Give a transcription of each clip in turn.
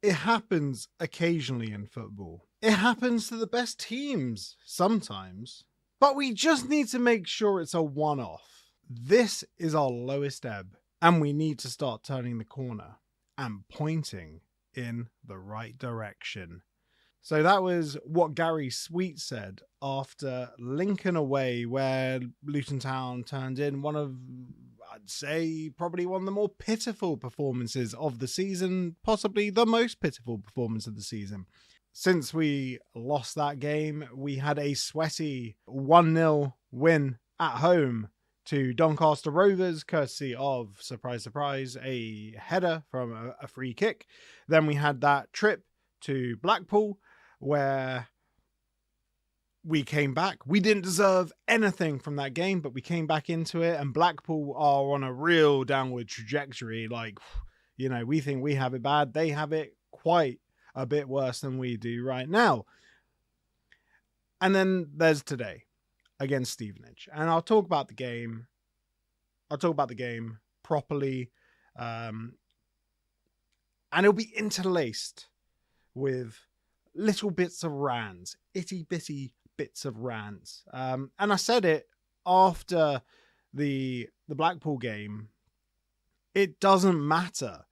It happens occasionally in football. It happens to the best teams sometimes. But we just need to make sure it's a one-off. This is our lowest ebb, and we need to start turning the corner and pointing in the right direction. So that was what Gary Sweet said after Lincoln away, where Luton Town turned in one of, I'd say, probably one of the more pitiful performances of the season, possibly the most pitiful performance of the season. Since we lost that game, we had a sweaty 1-0 win at home to Doncaster Rovers, courtesy of, surprise, surprise, a header from a free kick. Then we had that trip to Blackpool, where we came back. We didn't deserve anything from that game, but we came back into it, and Blackpool are on a real downward trajectory. Like, you know, we think we have it bad. They have it quite a bit worse than we do right now. And then there's today against Stevenage. And I'll talk about the game. I'll talk about the game properly. And it'll be interlaced with little bits of rants, itty bitty bits of rants. And I said it after the Blackpool game. It doesn't matter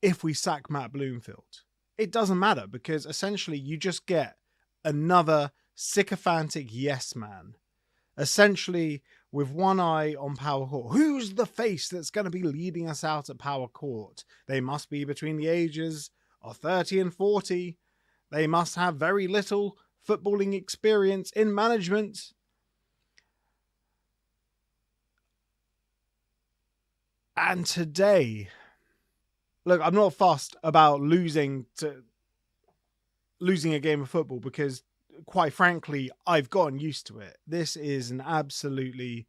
if we sack Matt Bloomfield. It doesn't matter, because essentially you just get another sycophantic yes man, essentially with one eye on Power Court. Who's the face that's going to be leading us out at Power Court? They must be between the ages of 30 and 40. They must have very little footballing experience in management. And today, look, I'm not fussed about losing a game of football, because quite frankly, I've gotten used to it. This is an absolutely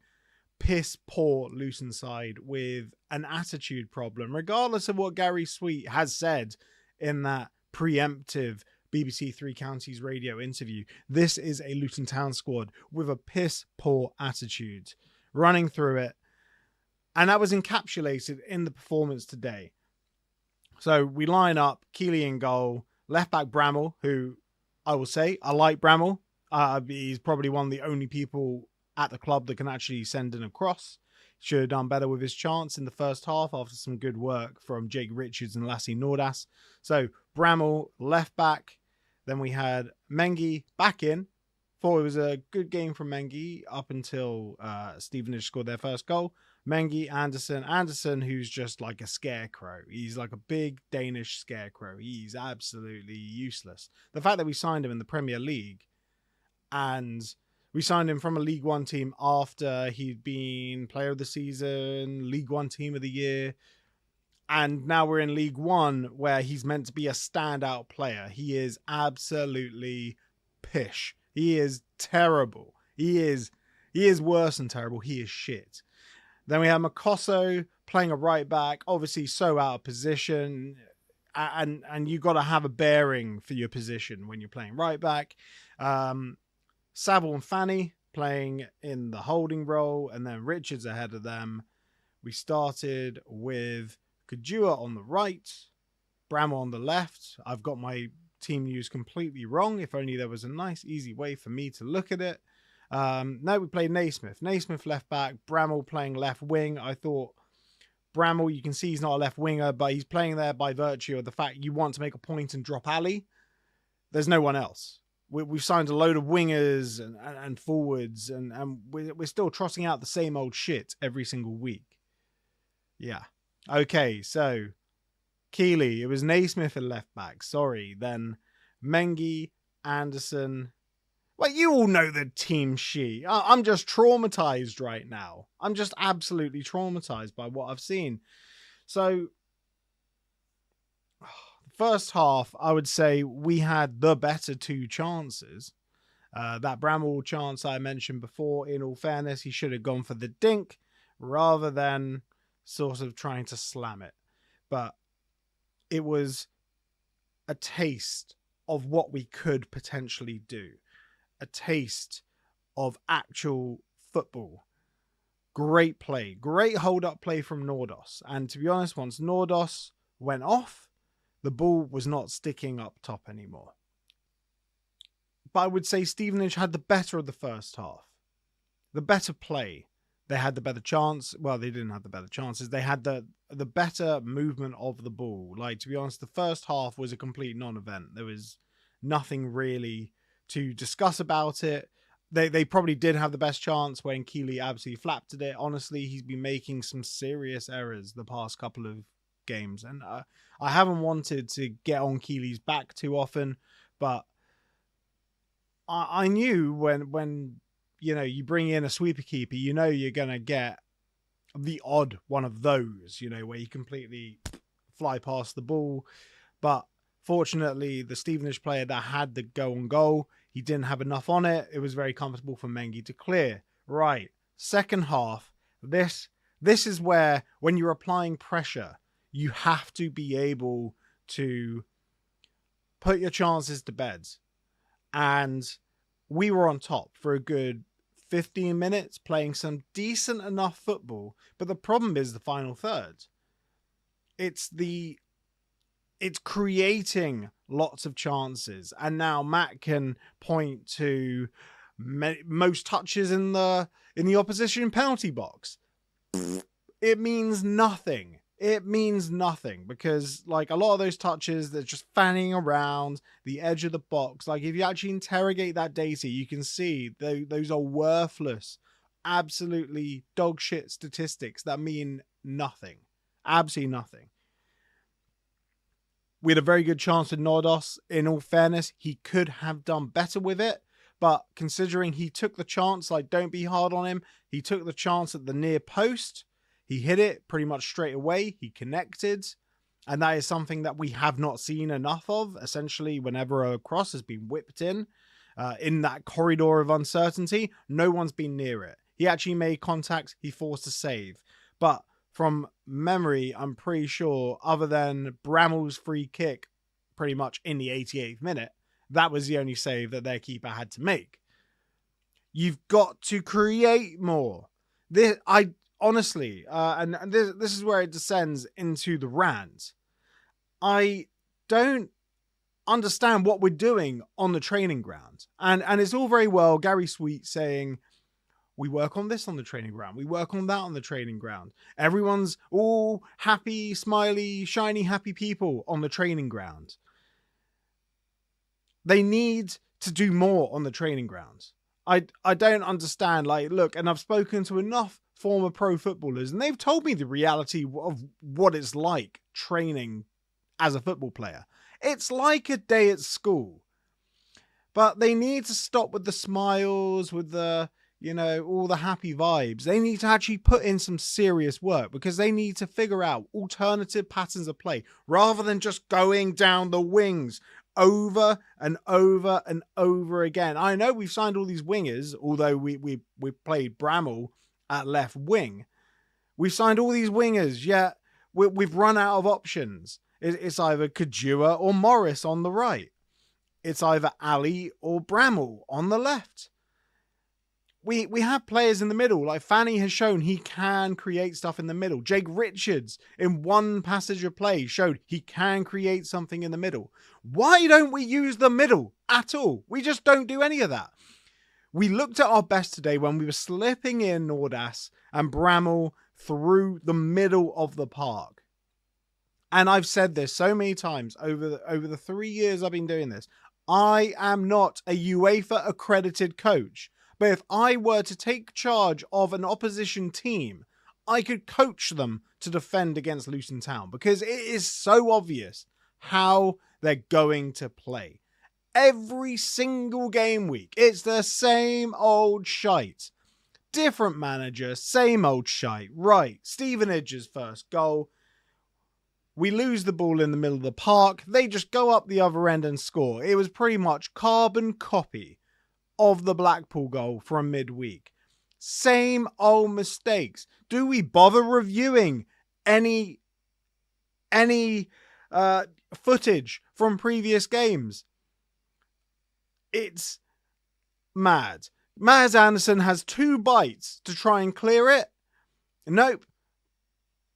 piss poor Luton side with an attitude problem, regardless of what Gary Sweet has said in that preemptive BBC Three Counties radio interview. This is a Luton Town squad with a piss poor attitude running through it. And that was encapsulated in the performance today. So we line up Keeley in goal, left back Bramall, who I will say, I like Bramall. He's probably one of the only people at the club that can actually send in a cross. Should have done better with his chance in the first half after some good work from Jake Richards and Lassie Nordas. So Bramall, left back. Then we had Mengi back in. Thought it was a good game from Mengi up until Stevenage scored their first goal. Mengi, Anderson, who's just like a scarecrow. He's like a big Danish scarecrow. He's absolutely useless. The fact that we signed him in the Premier League, and we signed him from a League One team after he'd been player of the season, League One team of the year, and now we're in League One where he's meant to be a standout player. He is absolutely pish. He is terrible. He is worse than terrible. He is shit. Then we have Makosso playing a right back, obviously so out of position, and you got to have a bearing for your position when you're playing right back. Saville and Fanny playing in the holding role, and then Richards ahead of them. We started with Kajua on the right, Bramall on the left. I've got my team news completely wrong. If only there was a nice, easy way for me to look at it. No, we played Naismith. Naismith left back, Bramall playing left wing. I thought Bramall, you can see he's not a left winger, but he's playing there by virtue of the fact you want to make a point and drop alley. There's no one else. We've signed a load of wingers and forwards, and we're still trotting out the same old shit every single week. Yeah. Okay, so Keeley, it was Naismith at left back. Sorry. Then Mengi, Anderson. Well, you all know the team sheet. I'm just traumatized right now. I'm just absolutely traumatized by what I've seen. So, first half, I would say we had the better two chances. That Bramall chance I mentioned before, in all fairness, he should have gone for the dink rather than sort of trying to slam it. But it was a taste of what we could potentially do. A taste of actual football. Great play. Great hold-up play from Nordos. And to be honest, once Nordos went off, the ball was not sticking up top anymore. But I would say Stevenage had the better of the first half. The better play. They had the better chance. Well, they didn't have the better chances. They had the better movement of the ball. Like, to be honest, the first half was a complete non-event. There was nothing really to discuss about it. They probably did have the best chance when Keeley absolutely flapped at it. Honestly, he's been making some serious errors the past couple of games. And I haven't wanted to get on Keeley's back too often, but I knew when you bring in a sweeper keeper, you're going to get the odd one of those, where you completely fly past the ball. But fortunately, the Stevenage player that had the go on goal, he didn't have enough on it. It was very comfortable for Mengi to clear. Right. Second half, this is where, when you're applying pressure, you have to be able to put your chances to bed. And we were on top for a good 15 minutes playing some decent enough football. But the problem is the final third. It's creating lots of chances. And now Matt can point to most touches in the opposition penalty box. It means nothing. It means nothing because, like, a lot of those touches, they're just fanning around the edge of the box. Like, if you actually interrogate that data, you can see those are worthless, absolutely dog shit statistics that mean nothing. Absolutely nothing. We had a very good chance with Nordos. In all fairness, he could have done better with it. But considering he took the chance, like, don't be hard on him. He took the chance at the near post. He hit it pretty much straight away. He connected. And that is something that we have not seen enough of. Essentially, whenever a cross has been whipped in that corridor of uncertainty, no one's been near it. He actually made contact. He forced a save. But from memory, I'm pretty sure, other than Bramall's free kick pretty much in the 88th minute, that was the only save that their keeper had to make. You've got to create more. Honestly, and this is where it descends into the rant. I don't understand what we're doing on the training ground. And it's all very well Gary Sweet saying, we work on this on the training ground. We work on that on the training ground. Everyone's all happy, smiley, shiny, happy people on the training ground. They need to do more on the training ground. I don't understand. Like, look, and I've spoken to enough former pro footballers, and they've told me the reality of what it's like training as a football player. It's like a day at school. But they need to stop with the smiles, with the, all the happy vibes. They need to actually put in some serious work because they need to figure out alternative patterns of play rather than just going down the wings over and over and over again. I know we've signed all these wingers, although we played Bramall at left wing. We've signed all these wingers, yet we've run out of options. It's either Kajua or Morris on the right. It's either Ali or Bramall on the left. We have players in the middle. Like Fanny has shown he can create stuff in the middle. Jake Richards, in one passage of play, showed he can create something in the middle. Why don't we use the middle at all? We just don't do any of that. We looked at our best today when we were slipping in Nordas and Bramall through the middle of the park. And I've said this so many times over the 3 years I've been doing this. I am not a UEFA accredited coach. But if I were to take charge of an opposition team, I could coach them to defend against Luton Town because it is so obvious how they're going to play. Every single game week, it's the same old shite. Different manager, same old shite. Right, Stevenage's first goal. We lose the ball in the middle of the park. They just go up the other end and score. It was pretty much carbon copy of the Blackpool goal from midweek. Same old mistakes. Do we bother reviewing any footage from previous games? It's mad. Maz Anderson has 2 bites to try and clear it. Nope.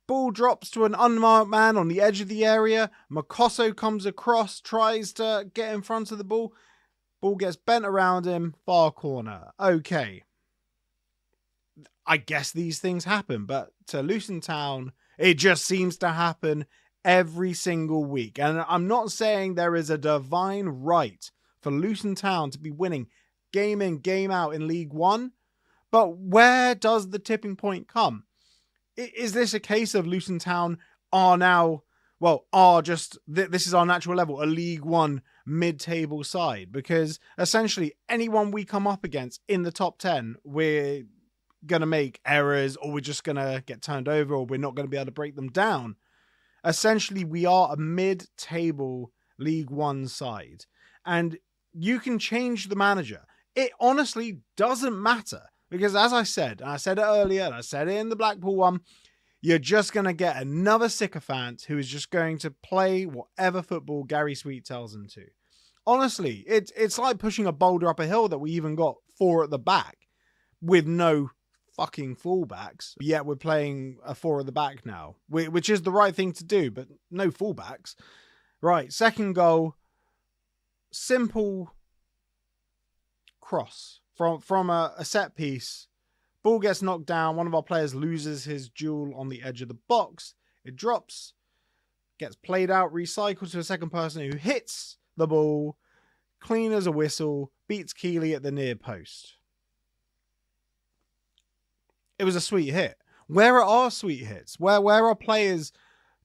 Ball drops to an unmarked man on the edge of the area. Makosso comes across, tries to get in front of the ball. Ball gets bent around him, far corner. Okay. I guess these things happen, but to Luton Town, it just seems to happen every single week. And I'm not saying there is a divine right for Luton Town to be winning game in, game out in League One, but where does the tipping point come? Is this a case of Luton Town this is our natural level, a League One mid-table side? Because essentially anyone we come up against in the top 10, we're going to make errors, or we're just going to get turned over, or we're not going to be able to break them down. Essentially, we are a mid-table League One side. And you can change the manager. It honestly doesn't matter. Because as I said it earlier, and I said it in the Blackpool one, you're just going to get another sycophant who is just going to play whatever football Gary Sweet tells him to. Honestly, it's like pushing a boulder up a hill that we even got 4 at the back with no fucking fullbacks. Yet we're playing a 4 at the back now, which is the right thing to do, but no fullbacks. Right, second goal, simple cross. From a set piece, ball gets knocked down. One of our players loses his duel on the edge of the box. It drops, gets played out, recycled to a second person who hits the ball, clean as a whistle, beats Keeley at the near post. It was a sweet hit. Where are our sweet hits? Where are players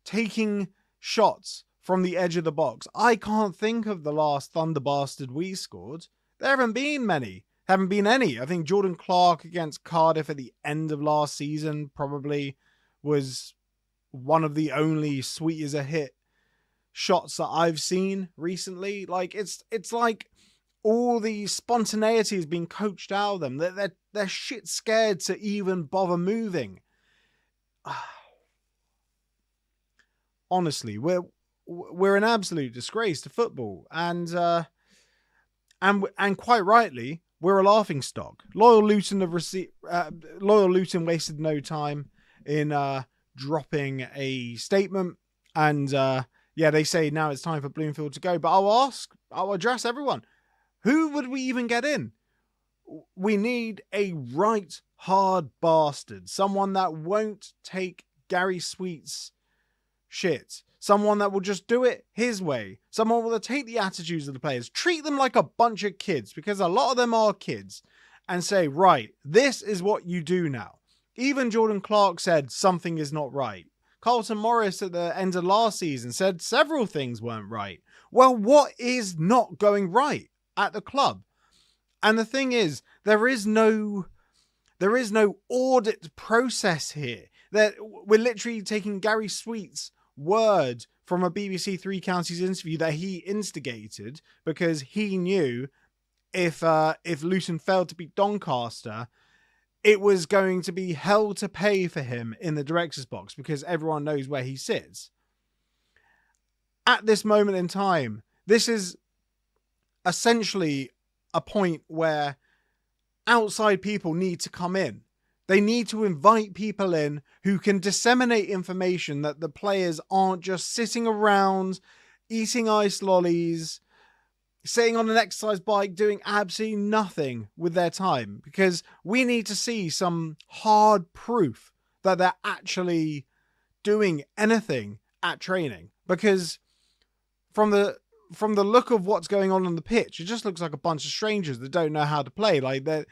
taking shots from the edge of the box? I can't think of the last Thunder Bastard we scored. There haven't been many. Haven't been any. I think Jordan Clark against Cardiff at the end of last season probably was one of the only sweet as a hit shots that I've seen recently. Like it's like all the spontaneity has been coached out of them. They're shit scared to even bother moving. Honestly, we're an absolute disgrace to football, and quite rightly, we're a laughing stock. Loyal Luton wasted no time in dropping a statement, and they say now it's time for Bloomfield to go. But I'll address everyone. Who would we even get in? We need a right hard bastard, someone that won't take Gary Sweet's shit. Someone that will just do it his way. Someone will take the attitudes of the players, treat them like a bunch of kids, because a lot of them are kids, and say, right, this is what you do now. Even Jordan Clark said something is not right. Carlton Morris at the end of last season said several things weren't right. Well, what is not going right at the club? And the thing is, there is no audit process here. That we're literally taking Gary Sweet's word from a BBC Three Counties interview that he instigated, because he knew if Luton failed to beat Doncaster, it was going to be hell to pay for him in the director's box, because everyone knows where he sits. At this moment in time, this is essentially a point where outside people need to come in. They need to invite people in who can disseminate information that the players aren't just sitting around, eating ice lollies, sitting on an exercise bike, doing absolutely nothing with their time. Because we need to see some hard proof that they're actually doing anything at training. Because from the look of what's going on the pitch, it just looks like a bunch of strangers that don't know how to play. Like, they're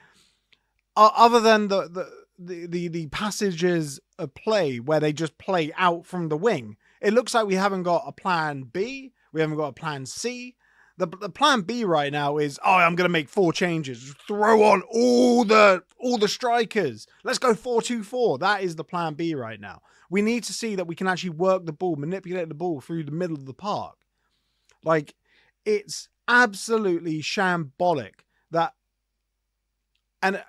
other than the passages of play where they just play out from the wing, it looks like we haven't got a plan B, we haven't got a plan C. The plan B right now is, I'm going to make 4 changes, just throw on all the strikers, let's go 4-2-4. That is the plan B right now. We need to see that we can actually work the ball, manipulate the ball through the middle of the park. Like, it's absolutely shambolic that, and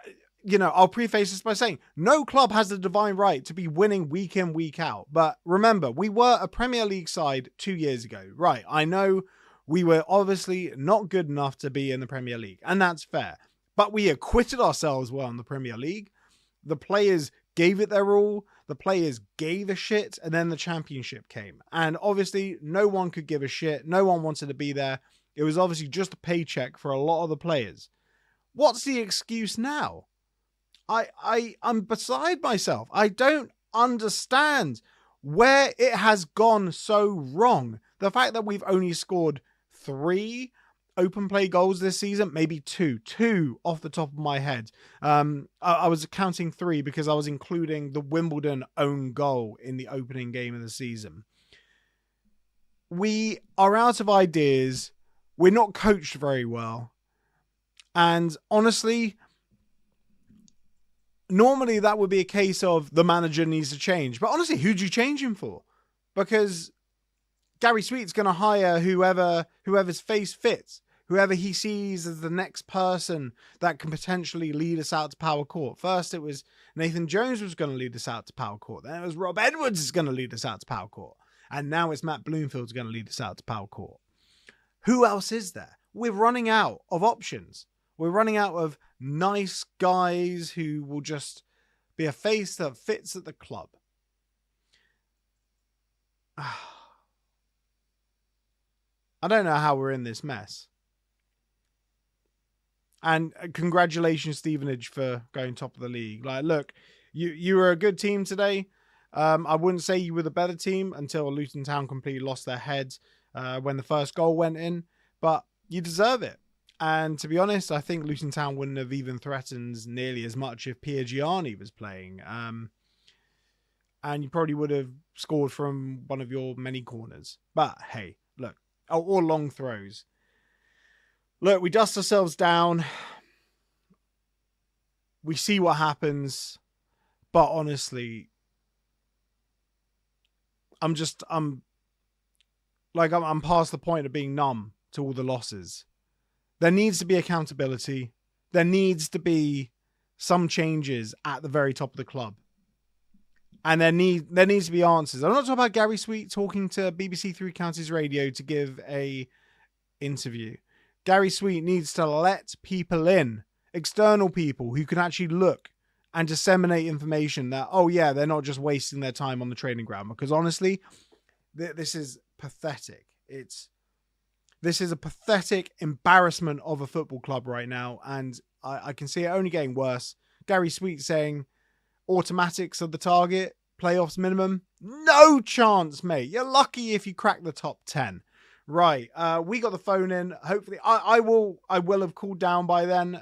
I'll preface this by saying no club has the divine right to be winning week in, week out. But remember, we were a Premier League side 2 years ago. Right, I know we were obviously not good enough to be in the Premier League, and that's fair. But we acquitted ourselves well in the Premier League. The players gave it their all. The players gave a shit, and then the championship came. And obviously, no one could give a shit. No one wanted to be there. It was obviously just a paycheck for a lot of the players. What's the excuse now? I'm beside myself. I don't understand where it has gone so wrong. The fact that we've only scored 3 open play goals this season, maybe 2 off the top of my head. I was counting 3 because I was including the Wimbledon own goal in the opening game of the season. We are out of ideas. We're not coached very well. And honestly, normally that would be a case of the manager needs to change. But honestly, who do you change him for? Because Gary Sweet's going to hire whoever's face fits, whoever he sees as the next person that can potentially lead us out to power court. First, it was Nathan Jones was going to lead us out to power court. Then it was Rob Edwards is going to lead us out to power court. And now it's Matt Bloomfield's going to lead us out to power court. Who else is there? We're running out of options. We're running out of nice guys who will just be a face that fits at the club. I don't know how we're in this mess. And congratulations, Stevenage, for going top of the league. Like, look, you were a good team today. I wouldn't say you were the better team until Luton Town completely lost their heads when the first goal went in. But you deserve it. And to be honest, I think Luton Town wouldn't have even threatened nearly as much if Gianni was playing. And you probably would have scored from one of your many corners. But hey, look, or long throws. Look, we dust ourselves down. We see what happens. But honestly, I'm past the point of being numb to all the losses. There needs to be accountability. There needs to be some changes at the very top of the club. And there needs to be answers. I'm not talking about Gary Sweet talking to BBC Three Counties Radio to give a interview. Gary Sweet needs to let people in, external people who can actually look and disseminate information that, oh yeah, they're not just wasting their time on the training ground. Because honestly, this is pathetic. This is a pathetic embarrassment of a football club right now, and I can see it only getting worse. Gary Sweet saying automatics of the target, playoffs minimum. No chance, mate. You're lucky if you crack the top 10. Right, we got the phone in. Hopefully, I will have cooled down by then.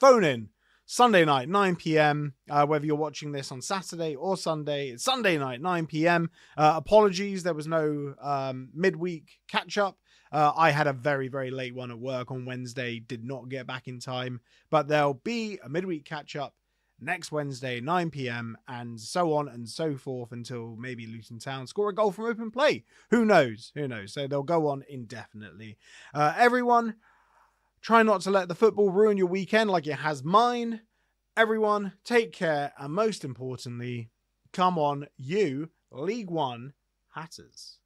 Phone in. Sunday night, 9 p.m. Whether you're watching this on Saturday or Sunday, it's Sunday night, 9 p.m. Apologies, there was no midweek catch-up. I had a very, very late one at work on Wednesday, did not get back in time. But there'll be a midweek catch-up next Wednesday, 9 p.m. and so on and so forth until maybe Luton Town score a goal from open play. Who knows? Who knows? So they'll go on indefinitely. Everyone, try not to let the football ruin your weekend like it has mine. Everyone, take care. And most importantly, come on, you League One Hatters.